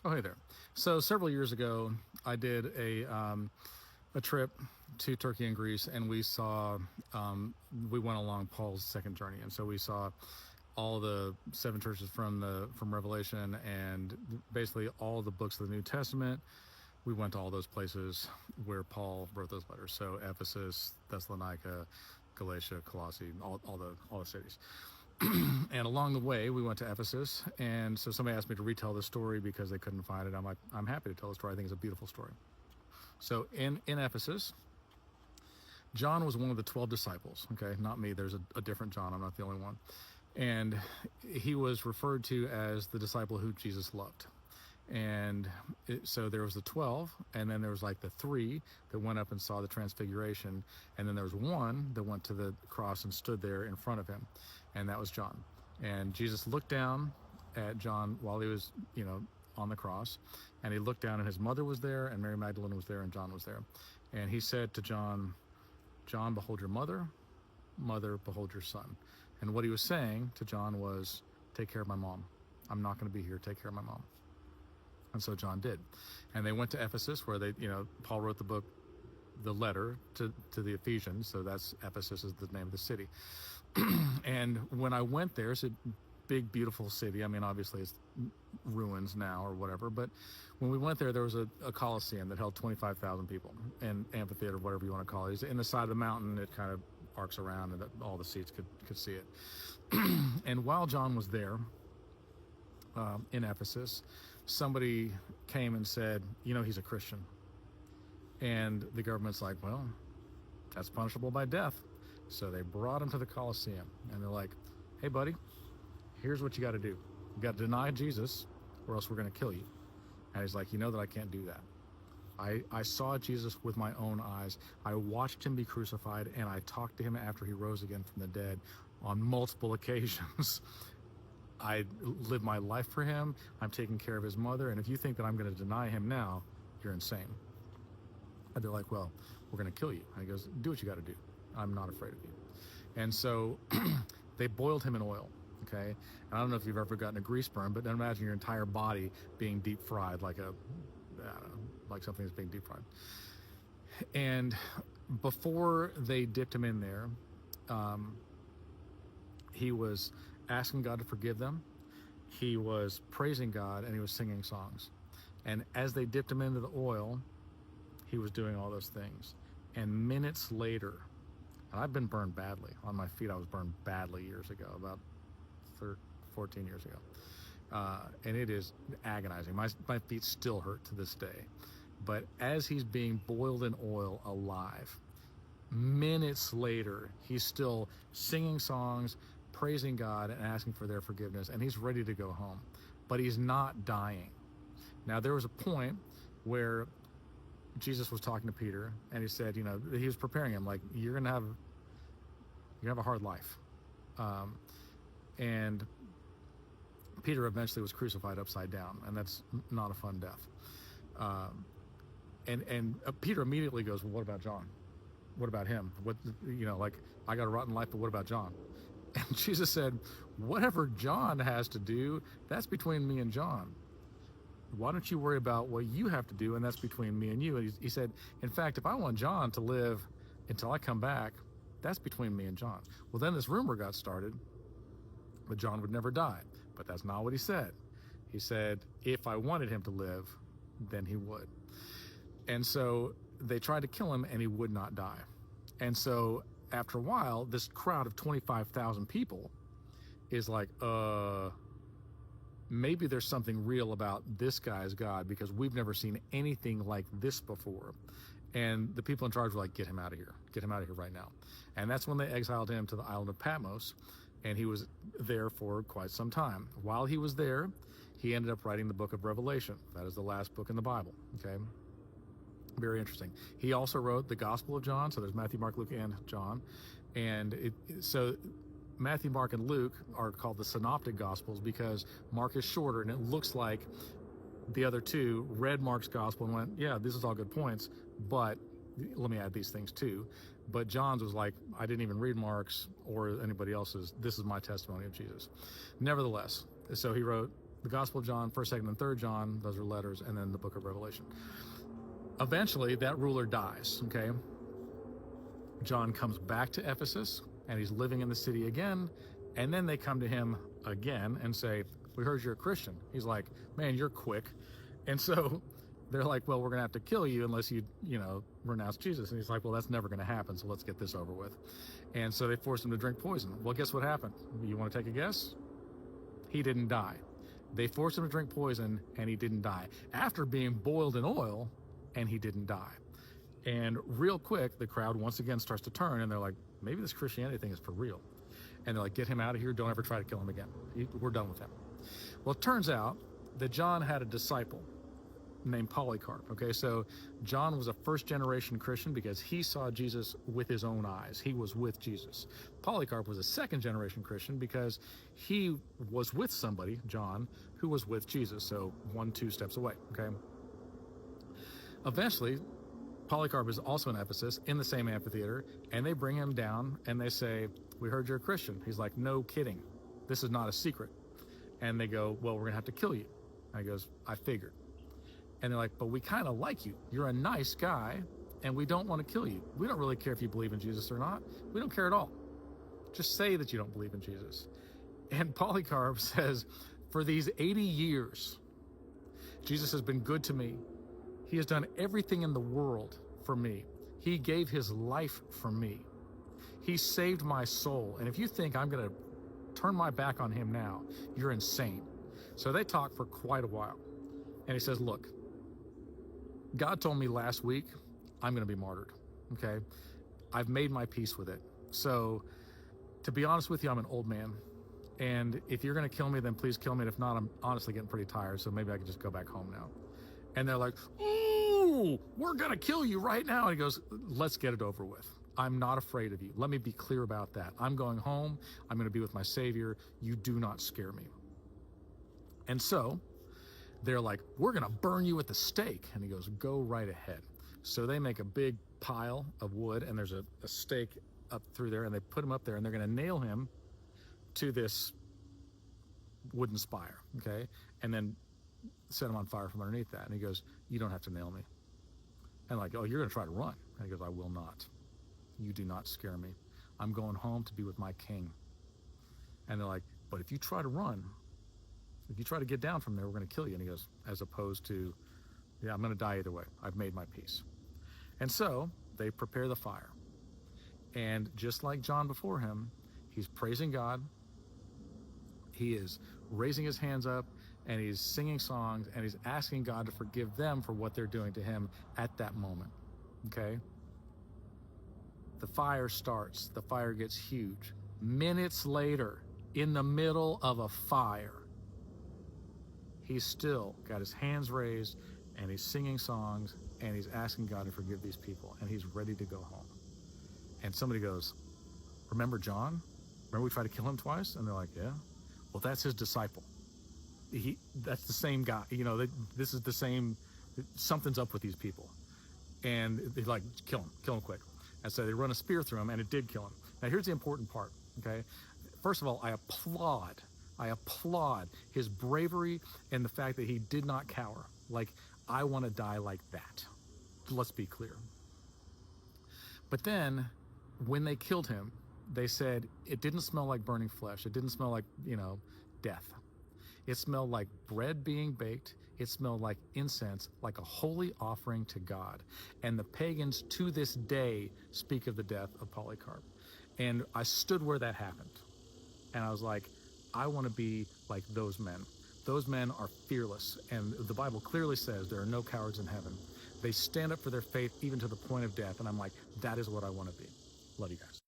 Oh, hey there. So several years ago, I did a trip to Turkey and Greece, and we went along Paul's second journey, and so we saw all the seven churches from Revelation, and basically all the books of the New Testament. We went to all those places where Paul wrote those letters. So Ephesus, Thessalonica, Galatia, Colossae, all the cities. And along the way, we went to Ephesus, and so somebody asked me to retell the story because they couldn't find it. I'm like, I'm happy to tell the story. I think it's a beautiful story. So in Ephesus, John was one of the 12 disciples. Okay, not me. There's a different John. I'm not the only one. And he was referred to as the disciple who Jesus loved. And so there was the 12, and then there was like the 3 that went up and saw the transfiguration, and then there was 1 that went to the cross and stood there in front of him, and that was John. And Jesus looked down at John while he was, on the cross, and he looked down, and his mother was there, and Mary Magdalene was there, and John was there. And he said to John, "John, behold your mother. Mother, behold your son." And what he was saying to John was, "Take care of my mom. I'm not going to be here. Take care of my mom." And so John did. And they went to Ephesus, where Paul wrote the letter to the Ephesians. So that's Ephesus is the name of the city. And when I went there, it's a big, beautiful city. I mean, obviously it's ruins now or whatever. But when we went there was a Colosseum that held 25,000 people, and amphitheater, whatever you want to call it. In the side of the mountain, it kind of arcs around, and all the seats could see it. And while John was there, in Ephesus, somebody came and said, he's a Christian. And the government's like, well, that's punishable by death. So they brought him to the Colosseum, and they're like, hey, buddy, here's what you got to do. You got to deny Jesus, or else we're going to kill you. And he's like, that I can't do that. I saw Jesus with my own eyes. I watched him be crucified, and I talked to him after he rose again from the dead on multiple occasions. I lived my life for him. I'm taking care of his mother. And if you think that I'm going to deny him now, you're insane. And they're like, well, we're going to kill you. And he goes, do what you got to do. I'm not afraid of you. And so they boiled him in oil. Okay. And I don't know if you've ever gotten a grease burn, but then imagine your entire body being deep fried like something that's being deep fried. And before they dipped him in there, he was asking God to forgive them. He was praising God, and he was singing songs. And as they dipped him into the oil, he was doing all those things. And minutes later, and I've been burned badly. On my feet, I was burned badly years ago, about 14 years ago. And it is agonizing. My feet still hurt to this day. But as he's being boiled in oil alive, minutes later, he's still singing songs, praising God, and asking for their forgiveness, and he's ready to go home, but he's not dying. Now, there was a point where Jesus was talking to Peter, and he said, he was preparing him, like, you're gonna have a hard life. And Peter eventually was crucified upside down, and that's not a fun death. And Peter immediately goes, well, what about John? What about him? I got a rotten life, but what about John? And Jesus said, whatever John has to do, that's between me and John. Why don't you worry about what you have to do, and that's between me and you? And he said, in fact, if I want John to live until I come back, that's between me and John. Well, then this rumor got started, but John would never die. But that's not what he said. He said, if I wanted him to live, then he would. And so they tried to kill him, and he would not die. And so after a while, this crowd of 25,000 people is like, maybe there's something real about this guy's God, because we've never seen anything like this before. And the people in charge were like, get him out of here. Get him out of here right now. And that's when they exiled him to the island of Patmos, and he was there for quite some time. While he was there, he ended up writing the book of Revelation. That is the last book in the Bible, okay? Very interesting. He also wrote the Gospel of John. So there's Matthew, Mark, Luke, and John. And so Matthew, Mark, and Luke are called the synoptic Gospels because Mark is shorter, and it looks like the other two read Mark's Gospel and went, yeah, this is all good points, but let me add these things too. But John's was like, I didn't even read Mark's or anybody else's. This is my testimony of Jesus. Nevertheless, so he wrote the Gospel of John, 1st, 2nd, and 3rd John, those are letters, and then the book of Revelation. Eventually, that ruler dies, okay? John comes back to Ephesus, and he's living in the city again, and then they come to him again and say, we heard you're a Christian. He's like, man, you're quick. And so they're like, well, we're going to have to kill you unless you renounce Jesus. And he's like, well, that's never going to happen, so let's get this over with. And so they forced him to drink poison. Well, guess what happened? You want to take a guess? He didn't die. They forced him to drink poison, and he didn't die. After being boiled in oil, and he didn't die. And real quick, the crowd once again starts to turn, and they're like, maybe this Christianity thing is for real. And they're like, get him out of here. Don't ever try to kill him again. We're done with him. Well, it turns out that John had a disciple named Polycarp. Okay, so John was a first-generation Christian because he saw Jesus with his own eyes. He was with Jesus. Polycarp was a second-generation Christian because he was with somebody, John, who was with Jesus. So 1-2 steps away. Okay. Eventually, Polycarp is also in Ephesus in the same amphitheater, and they bring him down and they say, we heard you're a Christian. He's like, no kidding. This is not a secret. And they go, well, we're going to have to kill you. And he goes, I figured. And they're like, but we kind of like you. You're a nice guy, and we don't want to kill you. We don't really care if you believe in Jesus or not. We don't care at all. Just say that you don't believe in Jesus. And Polycarp says, for these 80 years, Jesus has been good to me. He has done everything in the world for me. He gave his life for me. He saved my soul. And if you think I'm going to turn my back on him now, you're insane. So they talk for quite a while. And he says, look, God told me last week, I'm going to be martyred. Okay. I've made my peace with it. So to be honest with you, I'm an old man. And if you're going to kill me, then please kill me. And if not, I'm honestly getting pretty tired. So maybe I can just go back home now. And they're like, ooh, we're going to kill you right now. And he goes, let's get it over with. I'm not afraid of you. Let me be clear about that. I'm going home. I'm going to be with my Savior. You do not scare me. And so they're like, we're going to burn you at the stake. And he goes, go right ahead. So they make a big pile of wood, and there's a stake up through there, and they put him up there, and they're going to nail him to this wooden spire, okay? And then set him on fire from underneath that. And he goes, you don't have to nail me. And like, oh, you're going to try to run. And he goes, I will not. You do not scare me. I'm going home to be with my king. And they're like, but if you try to run, if you try to get down from there, we're going to kill you. And he goes, as opposed to, yeah, I'm going to die either way. I've made my peace. And so they prepare the fire. And just like John before him, he's praising God. He is raising his hands up, and he's singing songs, and he's asking God to forgive them for what they're doing to him at that moment. Okay? The fire starts. The fire gets huge. Minutes later, in the middle of a fire, he's still got his hands raised, and he's singing songs, and he's asking God to forgive these people, and he's ready to go home. And somebody goes, remember John? Remember we tried to kill him twice? And they're like, yeah. Well, that's his disciple. That's the same guy. You know, this is the same, something's up with these people. And they're like, kill him quick. And so they run a spear through him, and it did kill him. Now, here's the important part, okay? First of all, I applaud his bravery and the fact that he did not cower. Like, I want to die like that. Let's be clear. But then, when they killed him, they said it didn't smell like burning flesh. It didn't smell like, death. It smelled like bread being baked. It smelled like incense, like a holy offering to God. And the pagans to this day speak of the death of Polycarp. And I stood where that happened. And I was like, I want to be like those men. Those men are fearless. And the Bible clearly says there are no cowards in heaven. They stand up for their faith even to the point of death. And I'm like, that is what I want to be. Love you guys.